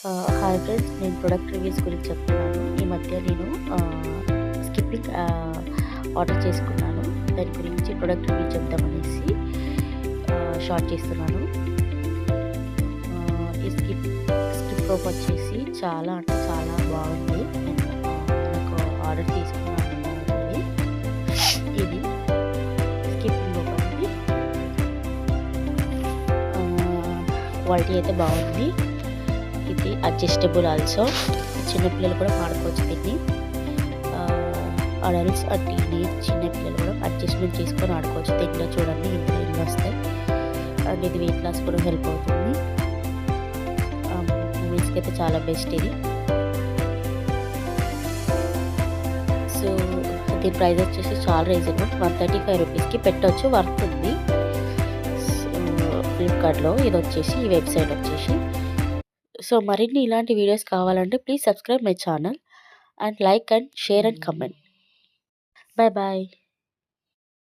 Hi friends, నేను product reviews గురించి చెప్తున్నాను. ఈ మధ్య నేను స్కిప్పింగ్ ఆర్డర్ చేసుకున్నాను. దాని గురించి ప్రొడక్ట్ రివ్యూ చెప్దామనేసి షార్ట్ చేస్తున్నాను. ఈ స్కిప్ రోప్ వచ్చేసి చాలా అంటే చాలా బాగుంది. నేను నాకు ఆర్డర్ తీసుకున్నాను ఆల్రెడీ. ఇది స్కిప్పింగ్ రోప్ అనేది క్వాలిటీ అయితే బాగుంది. ఇది అడ్జస్టబుల్ ఆల్సో, చిన్నపిల్లలు కూడా వాడుకోవచ్చు. దీన్ని అడల్ట్స్ టీనేజ్ చిన్నపిల్లలు కూడా అడ్జస్ట్మెంట్ చేసుకొని ఆడుకోవచ్చు. దీంట్లో చూడండి ఇంత ఇల్లు వస్తాయి. అండ్ ఇది వెయిట్ లాస్ కూడా హెల్ప్ అవుతుంది. ఉమెన్స్కి అయితే చాలా బెస్ట్ ఇది. సో దీని ప్రైస్ వచ్చేసి చాలా రీజనబుల్, 135 రూపీస్కి పెట్టవచ్చు, వర్త్ ఉంది. ఫ్లిప్కార్ట్లో ఇది వచ్చేసి ఈ వెబ్సైట్ వచ్చేసి. సో మరిన్ని ఇలాంటి వీడియోస్ కావాలంటే please subscribe my channel and like and share and comment. Bye bye.